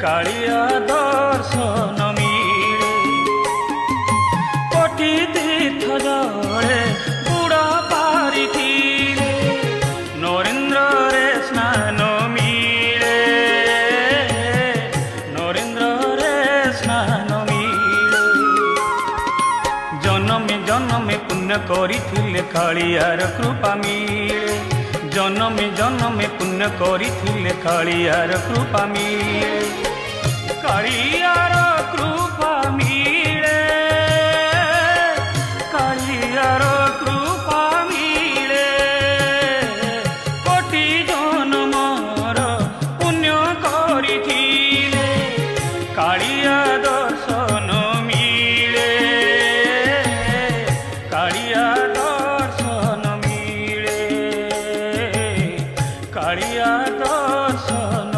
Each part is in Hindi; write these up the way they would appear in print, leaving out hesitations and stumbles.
कालिया दर्शन मिले कोटि तीर्थ जले बुड़ा पारी नरेन्द्र रे स्नान मिले नरेन्द्र रे स्नान मिले जन्मे जन्मे पुण्य करिथिले कालियार कृपा मिले जन्मे जन्मे पुण्य करिथिले कालियार कृपा मिले कालियार कृपा मिले कालियार कृपा मिले कोटि जन्मर पुण्य करिथिले कालिया दर्शन मिले कालिया दर्शन मिले कालिया दर्शन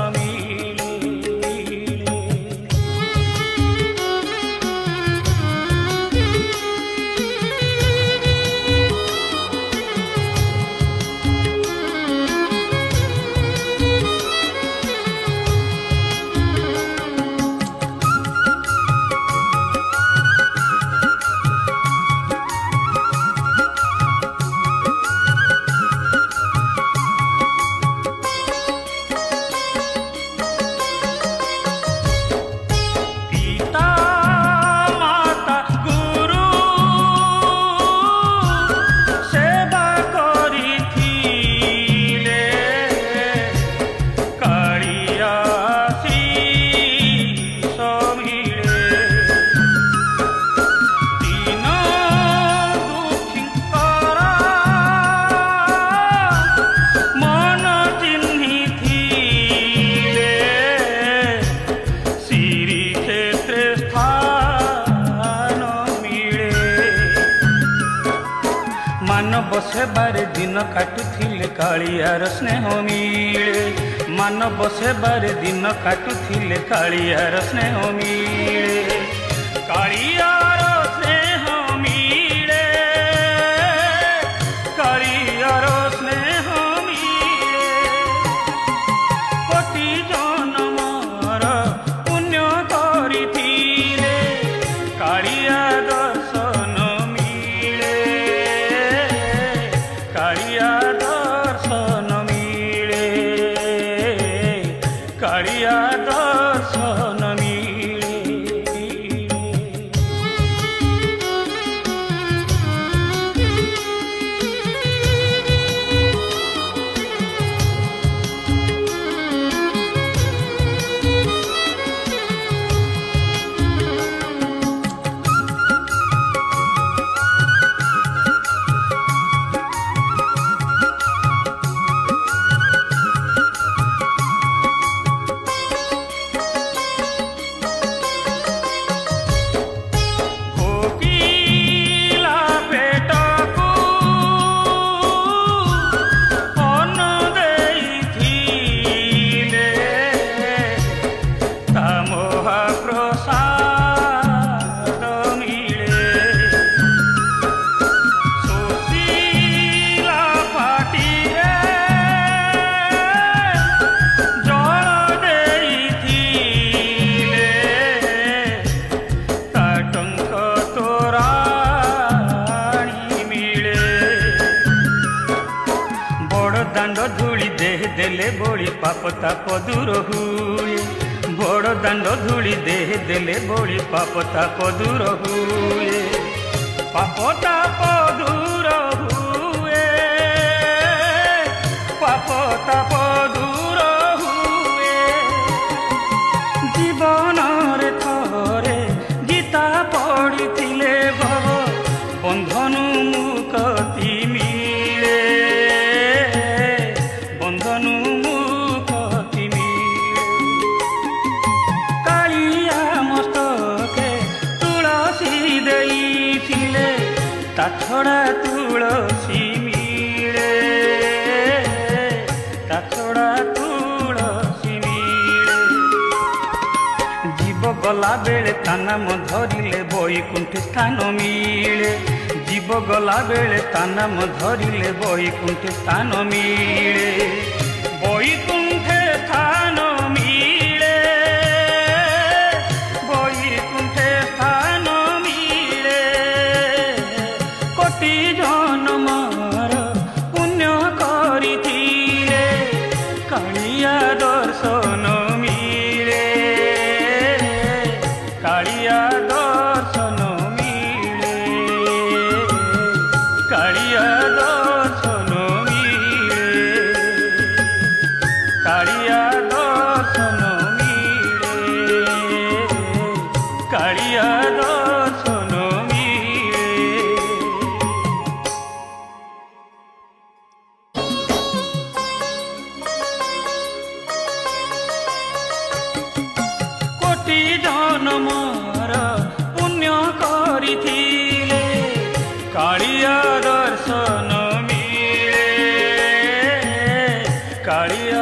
मानव सेबार दिन काटुथिले कालियार स्नेह मिले मानव सेबार दिन काटुथिले कालियार स्नेह मिले कालियार स्नेह मिले कालियार स्नेह मिले कोटि जन्मर पुण्य करिथिले कालिया दर्शन कालिया दर्शन मिले कालिया दर्शन मिले दांड धूली देह देले बोली पाप ताप दूर हुए बड़ दांड धूली देह देले बोली पाप ताप दूर हुए पाप ताप दूर हुए पाप ताप दूर हुए जीवन रे थरे गीता पढ़िथिले भव बंधनु मुक्ति मिले बंधनु मुक्ति मिले कालिया मस्तके तुलसी देइथिले ता छड़ा तुलसी मिले ता छड़ा तुलसी मिले जीव गला बेले ता नाम धरिले बैकुंठ स्थान मिले जीव गला बेले ता नाम धरिले बैकुंठ स्थान मिले बैकुंठ स्थान मिले कोटि जन्मर पुण्य करिथिले कालिया दर्शन मिले कालिया